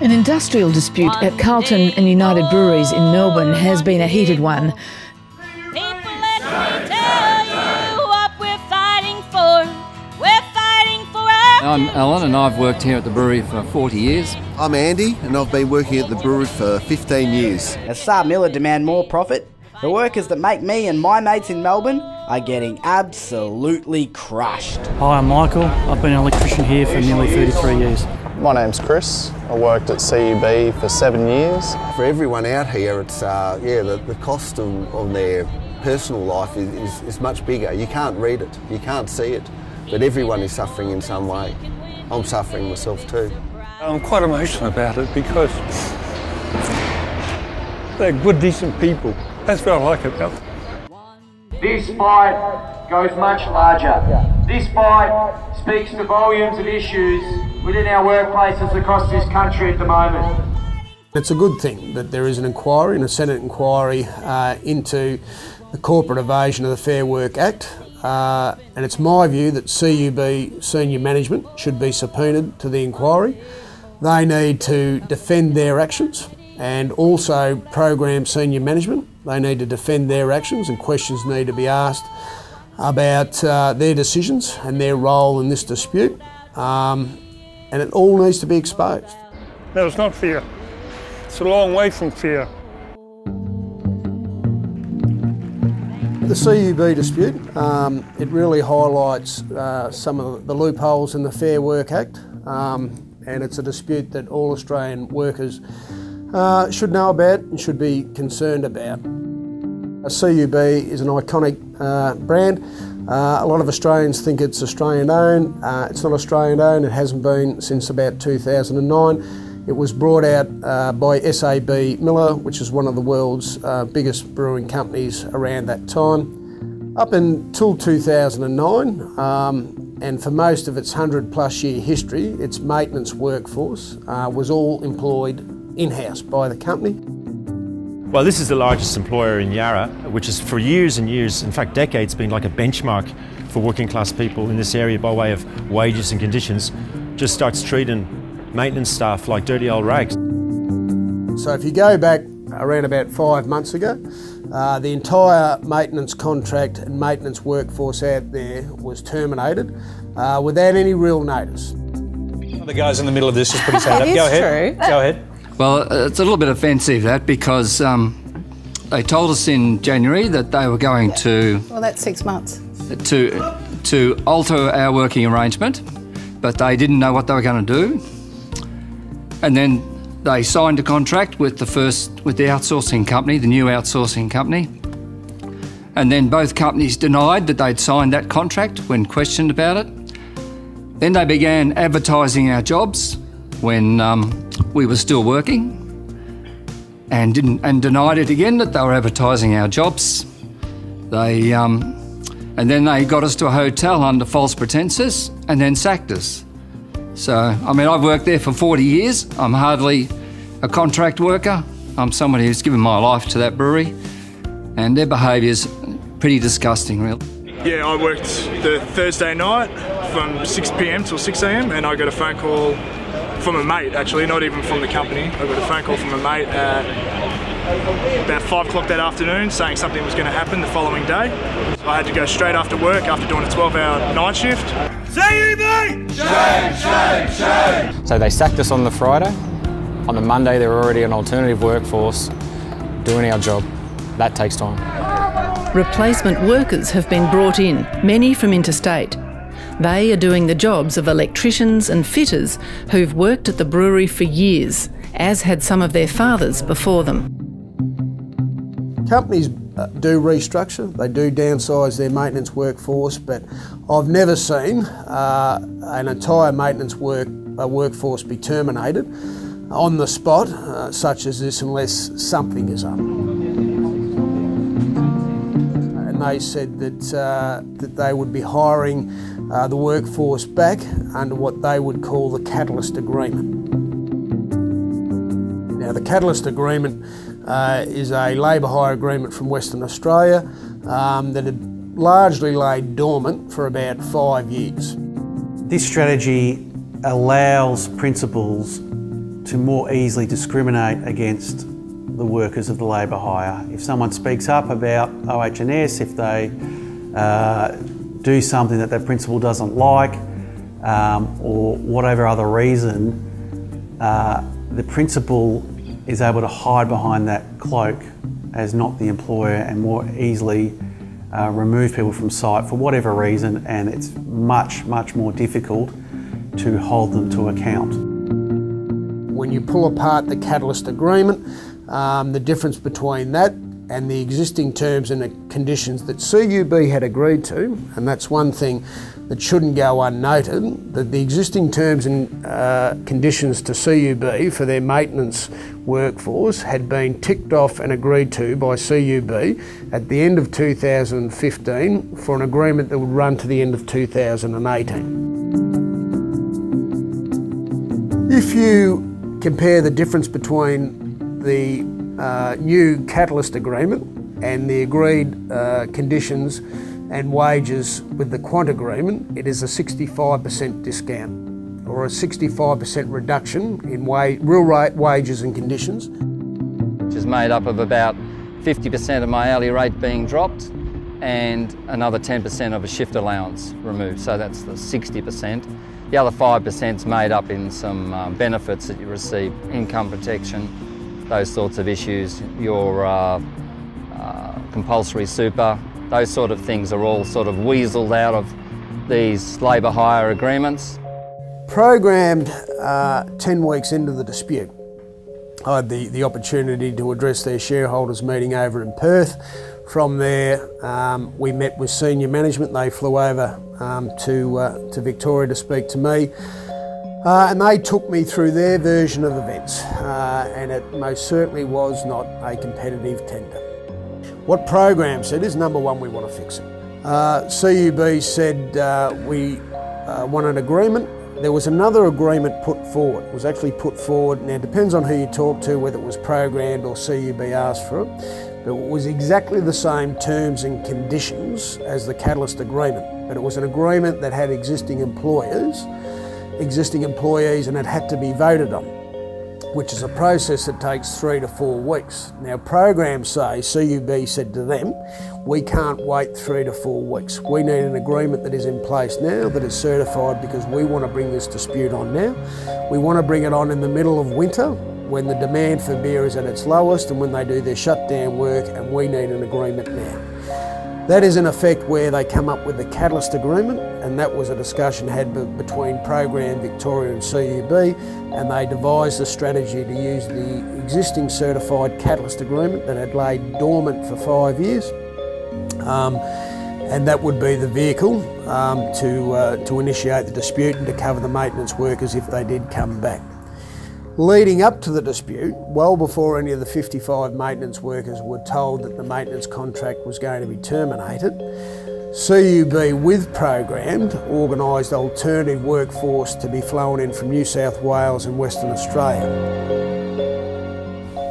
An industrial dispute at Carlton and United Breweries in Melbourne has been a heated one. I'm Alan and I've worked here at the brewery for 40 years. I'm Andy and I've been working at the brewery for 15 years. As Saab Miller demand more profit, the workers that make me and my mates in Melbourne are getting absolutely crushed. Hi, I'm Michael. I've been an electrician here for nearly 33 years. My name's Chris. I worked at CUB for 7 years. For everyone out here, it's the cost of their personal life is much bigger. You can't read it, you can't see it, but everyone is suffering in some way. I'm suffering myself too. I'm quite emotional about it because they're good, decent people. That's what I like about them. This fight goes much larger. This fight speaks to volumes of issues within our workplaces across this country at the moment. It's a good thing that there is an inquiry, and a Senate inquiry into the corporate evasion of the Fair Work Act. And it's my view that CUB senior management should be subpoenaed to the inquiry. They need to defend their actions, and also program senior management. They need to defend their actions, and questions need to be asked about their decisions and their role in this dispute. And it all needs to be exposed. No, it's not fair. It's a long way from fair. The CUB dispute, it really highlights some of the loopholes in the Fair Work Act, and it's a dispute that all Australian workers should know about and should be concerned about. CUB is an iconic brand. A lot of Australians think it's Australian owned. It's not Australian owned, it hasn't been since about 2009. It was brought out by SAB Miller, which is one of the world's biggest brewing companies around that time. Up until 2009, and for most of its 100+ year history, its maintenance workforce was all employed in-house by the company. Well, this is the largest employer in Yarra, which has for years and years, in fact decades, been like a benchmark for working class people in this area by way of wages and conditions. Just starts treating maintenance staff like dirty old rags. So if you go back around about 5 months ago, the entire maintenance contract and maintenance workforce out there was terminated without any real notice. The guys in the middle of this is pretty sad. Go ahead. True. Go ahead. Well, it's a little bit offensive that because they told us in January that they were going to... Well, that's 6 months. To alter our working arrangement, but they didn't know what they were going to do. And then they signed a contract with the outsourcing company, the new outsourcing company. And then both companies denied that they'd signed that contract when questioned about it. Then they began advertising our jobs when we were still working, and denied it again that they were advertising our jobs. And then they got us to a hotel under false pretences and then sacked us. So, I mean, I've worked there for 40 years. I'm hardly a contract worker. I'm somebody who's given my life to that brewery, and their behaviour's pretty disgusting, really. Yeah, I worked the Thursday night from 6 p.m. till 6 a.m. and I got a phone call from a mate, actually, not even from the company. I got a phone call from a mate at about 5 o'clock that afternoon saying something was going to happen the following day. So I had to go straight after work after doing a 12-hour night shift. CUB! Shame, shame, shame! So they sacked us on the Friday. On the Monday, there were already an alternative workforce doing our job. That takes time. Replacement workers have been brought in, many from interstate. They are doing the jobs of electricians and fitters who've worked at the brewery for years, as had some of their fathers before them. Companies do restructure, they do downsize their maintenance workforce, but I've never seen an entire maintenance workforce be terminated on the spot, such as this, unless something is up. And they said that they would be hiring the workforce back under what they would call the Catalyst Agreement. Now, the Catalyst Agreement is a labour hire agreement from Western Australia that had largely laid dormant for about 5 years. This strategy allows principals to more easily discriminate against the workers of the labour hire. If someone speaks up about OH&S, if they do something that their principal doesn't like, or whatever other reason, the principal is able to hide behind that cloak as not the employer and more easily remove people from site for whatever reason, and it's much more difficult to hold them to account. When you pull apart the catalyst agreement, the difference between that and the existing terms and the conditions that CUB had agreed to, and that's one thing that shouldn't go unnoted, that the existing terms and conditions to CUB for their maintenance workforce had been ticked off and agreed to by CUB at the end of 2015 for an agreement that would run to the end of 2018. If you compare the difference between the new catalyst agreement and the agreed conditions and wages with the Quant agreement, it is a 65% discount or a 65% reduction in real rate wages and conditions. Which is made up of about 50% of my hourly rate being dropped and another 10% of a shift allowance removed, so that's the 60%. The other 5% is made up in some benefits that you receive, income protection, those sorts of issues, your compulsory super, those sort of things are all sort of weaseled out of these labour hire agreements. Programmed 10 weeks into the dispute, I had the opportunity to address their shareholders meeting over in Perth. From there, we met with senior management. They flew over to Victoria to speak to me. And they took me through their version of events, and it most certainly was not a competitive tender. What Program said is, number one, we want to fix it. CUB said we want an agreement. There was another agreement put forward. It was actually put forward, now it depends on who you talk to, whether it was programmed or CUB asked for it, but it was exactly the same terms and conditions as the catalyst agreement. But it was an agreement that had existing employees, and it had to be voted on, which is a process that takes 3 to 4 weeks. Now programs say, CUB said to them, we can't wait 3 to 4 weeks. We need an agreement that is in place now, that is certified, because we want to bring this dispute on now. We want to bring it on in the middle of winter, when the demand for beer is at its lowest and when they do their shutdown work, and we need an agreement now. That is in effect where they come up with the catalyst agreement, and that was a discussion had between Program Victoria and CUB, and they devised a strategy to use the existing certified catalyst agreement that had laid dormant for 5 years, and that would be the vehicle to initiate the dispute and to cover the maintenance workers if they did come back. Leading up to the dispute, well before any of the 55 maintenance workers were told that the maintenance contract was going to be terminated, CUB, with Programmed, organised alternative workforce to be flown in from New South Wales and Western Australia.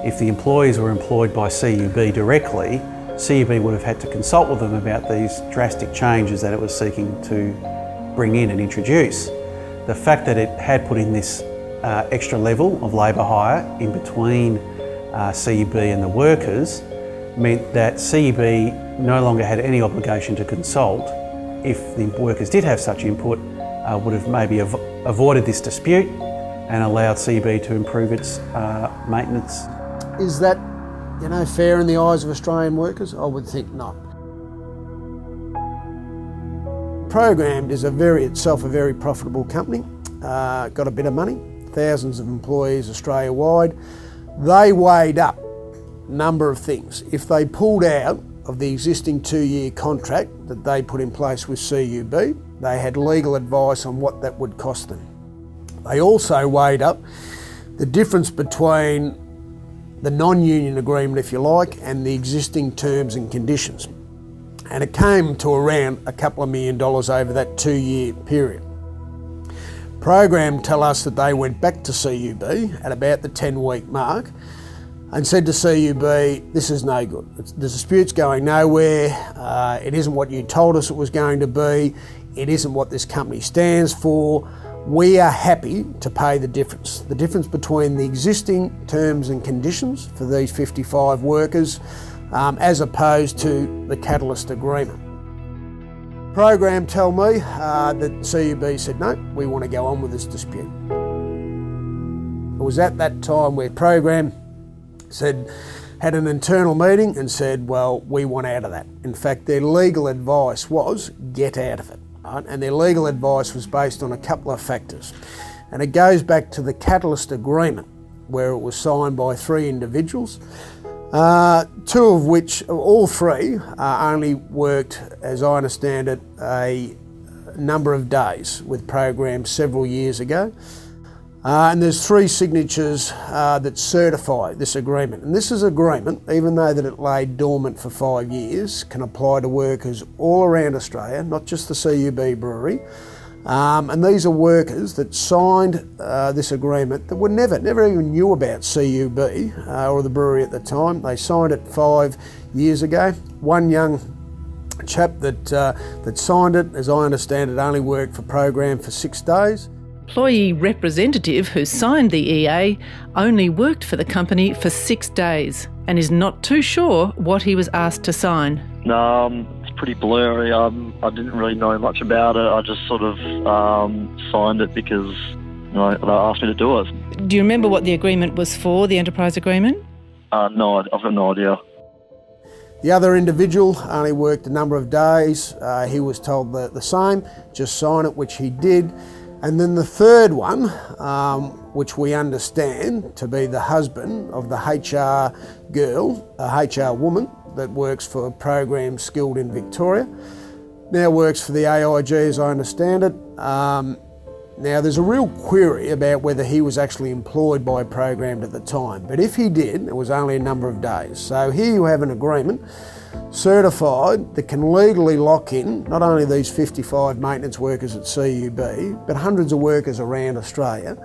If the employees were employed by CUB directly, CUB would have had to consult with them about these drastic changes that it was seeking to bring in and introduce. The fact that it had put in this extra level of labour hire in between CUB and the workers meant that CUB no longer had any obligation to consult. If the workers did have such input, would have maybe avoided this dispute and allowed CUB to improve its maintenance. Is that, fair in the eyes of Australian workers? I would think not. Programmed is itself a very profitable company, got a bit of money, thousands of employees Australia-wide. They weighed up a number of things. If they pulled out of the existing 2-year contract that they put in place with CUB, they had legal advice on what that would cost them. They also weighed up the difference between the non-union agreement, if you like, and the existing terms and conditions. And it came to around a couple of $1 million over that 2-year period. Program tell us that they went back to CUB at about the 10-week mark and said to CUB, this is no good. The dispute's going nowhere. It isn't what you told us it was going to be. It isn't what this company stands for. We are happy to pay the difference between the existing terms and conditions for these 55 workers as opposed to the catalyst agreement. Program tell me that CUB said, no, we want to go on with this dispute. It was at that time where Program had an internal meeting and said, well, we want out of that. In fact, their legal advice was, get out of it. Right? And their legal advice was based on a couple of factors. And it goes back to the catalyst agreement, where it was signed by 3 individuals, 2 of which, all 3, only worked, as I understand it, a number of days with Program several years ago. And there's 3 signatures that certify this agreement. And this is agreement, even though that it lay dormant for 5 years, can apply to workers all around Australia, not just the CUB brewery. And these are workers that signed this agreement that were never even knew about CUB or the brewery at the time. They signed it 5 years ago. One young chap that signed it, as I understand it, only worked for Program for 6 days. Employee representative who signed the EA only worked for the company for 6 days and is not too sure what he was asked to sign. No, it's pretty blurry. I didn't really know much about it. I just sort of signed it because they asked me to do it. Do you remember what the agreement was for, the enterprise agreement? No, I've got no idea. The other individual only worked a number of days. He was told the same, just sign it, which he did. And then the third one, which we understand to be the husband of the HR girl, a HR woman that works for a program Skilled in Victoria, now works for the AIG as I understand it. Now there's a real query about whether he was actually employed by a program at the time, but if he did, it was only a number of days. So here you have an agreement certified that can legally lock in not only these 55 maintenance workers at CUB, but hundreds of workers around Australia.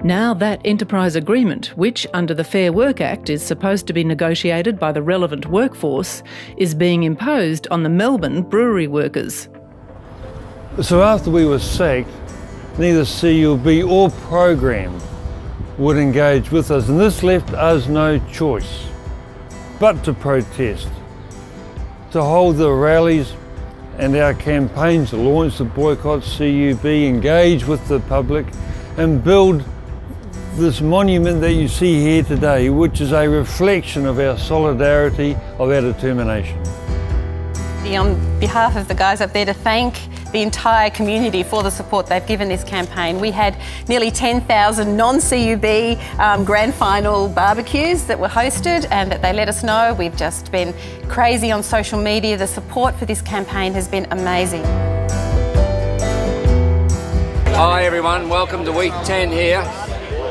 Now that enterprise agreement, which under the Fair Work Act is supposed to be negotiated by the relevant workforce, is being imposed on the Melbourne brewery workers. So after we were sacked, neither CUB or Program would engage with us, and this left us no choice but to protest, to hold the rallies and our campaigns to launch the boycott CUB, engage with the public and build this monument that you see here today, which is a reflection of our solidarity, of our determination. On behalf of the guys up there, to thank the entire community for the support they've given this campaign. We had nearly 10,000 non-CUB grand final barbecues that were hosted and that they let us know. We've just been crazy on social media. The support for this campaign has been amazing. Hi everyone, welcome to week 10 here.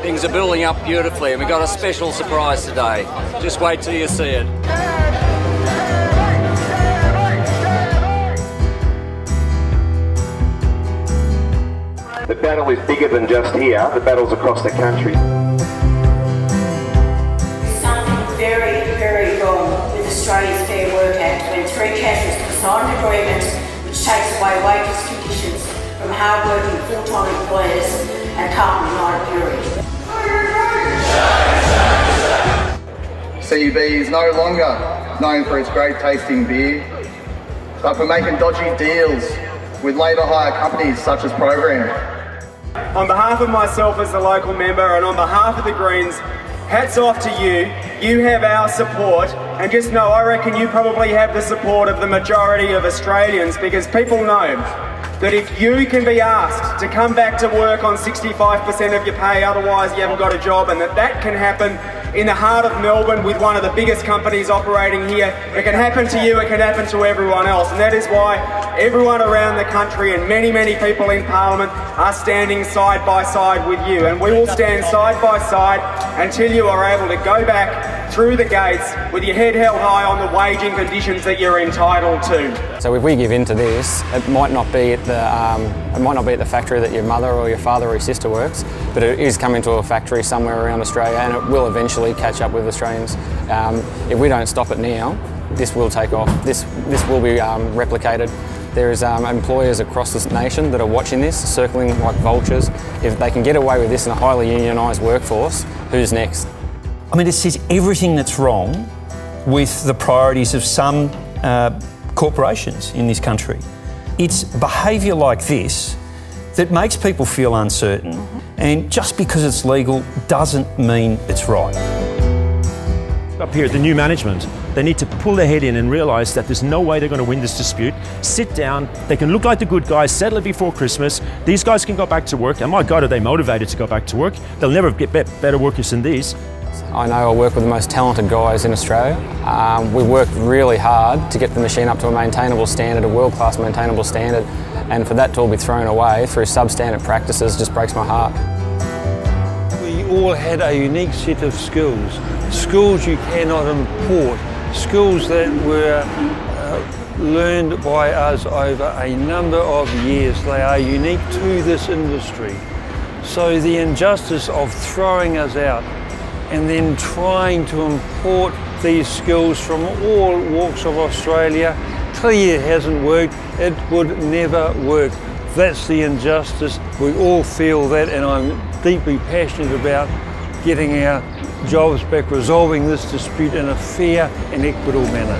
Things are building up beautifully and we've got a special surprise today. Just wait till you see it. The battle is bigger than just here, the battle's across the country. Something very, very wrong with Australia's Fair Work Act when 3 countries have signed agreements which takes away wages conditions from hard-working full-time employers and Carlton United Brewery. CUB is no longer known for its great tasting beer, but for making dodgy deals with labour hire companies such as Program. On behalf of myself as the local member and on behalf of the Greens, hats off to you. You have our support, and just know I reckon you probably have the support of the majority of Australians, because people know that if you can be asked to come back to work on 65% of your pay, otherwise you haven't got a job, and that can happen in the heart of Melbourne with one of the biggest companies operating here. It can happen to you, it can happen to everyone else, and that is why everyone around the country and many, many people in Parliament are standing side by side with you, and we will stand side by side until you are able to go back through the gates with your head held high on the waging conditions that you're entitled to. So if we give in to this, it might not be at the factory that your mother or your father or your sister works, but it is coming to a factory somewhere around Australia, and it will eventually catch up with Australians. If we don't stop it now, this will take off. This will be replicated There is employers across this nation that are watching this, circling like vultures. If they can get away with this in a highly unionised workforce, who's next? I mean, it says everything that's wrong with the priorities of some corporations in this country. It's behaviour like this that makes people feel uncertain, and just because it's legal doesn't mean it's right. Up here, the new management, they need to pull their head in and realise that there's no way they're going to win this dispute. Sit down, they can look like the good guys, settle it before Christmas. These guys can go back to work, and my God, are they motivated to go back to work. They'll never get better workers than these. I know I work with the most talented guys in Australia. We work really hard to get the machine up to a maintainable standard, a world-class maintainable standard, and for that to all be thrown away through substandard practices just breaks my heart. We all had a unique set of skills, skills you cannot import, skills that were learned by us over a number of years. They are unique to this industry. So the injustice of throwing us out and then trying to import these skills from all walks of Australia, clearly it hasn't worked, it would never work. That's the injustice, we all feel that, and I'm deeply passionate about getting our jobs back, resolving this dispute in a fair and equitable manner.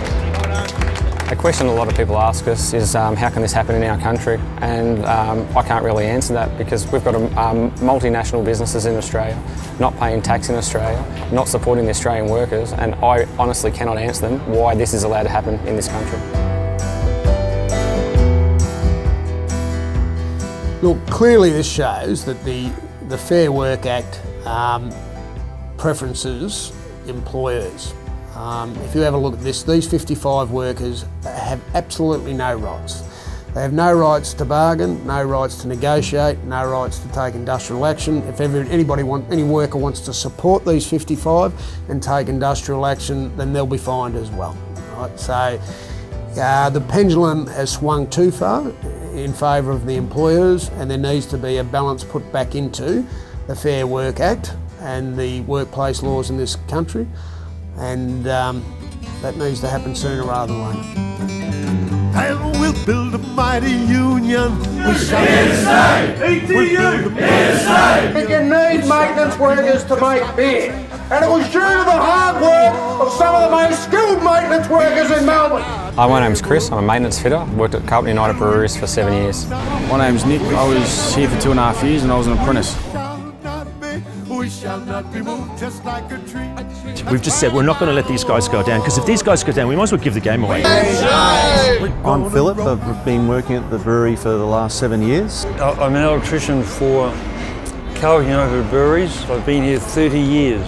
A question a lot of people ask us is how can this happen in our country? And I can't really answer that because we've got multinational businesses in Australia, not paying tax in Australia, not supporting the Australian workers, and I honestly cannot answer them why this is allowed to happen in this country. Look, clearly this shows that the Fair Work Act preferences employers. If you have a look at this, these 55 workers have absolutely no rights. They have no rights to bargain, no rights to negotiate, no rights to take industrial action. If any worker wants to support these 55 and take industrial action, then they'll be fined as well. Right? So the pendulum has swung too far in favour of the employers, and there needs to be a balance put back into the Fair Work Act and the workplace laws in this country. And that needs to happen sooner rather than later. And we'll build a mighty union. We shall ETU! You need maintenance workers to make beer. And it was due to the hard work of some of the most skilled maintenance workers in Melbourne. Hi, my name's Chris, I'm a maintenance fitter. I've worked at CUB United Breweries for 7 years. My name's Nick, I was here for 2.5 years and I was an apprentice. We shall not be moved just like a tree. We've just said we're not going to let these guys go down, because if these guys go down, we might as well give the game away. I'm Philip, I've been working at the brewery for the last 7 years. I'm an electrician for CUB United Breweries. I've been here 30 years.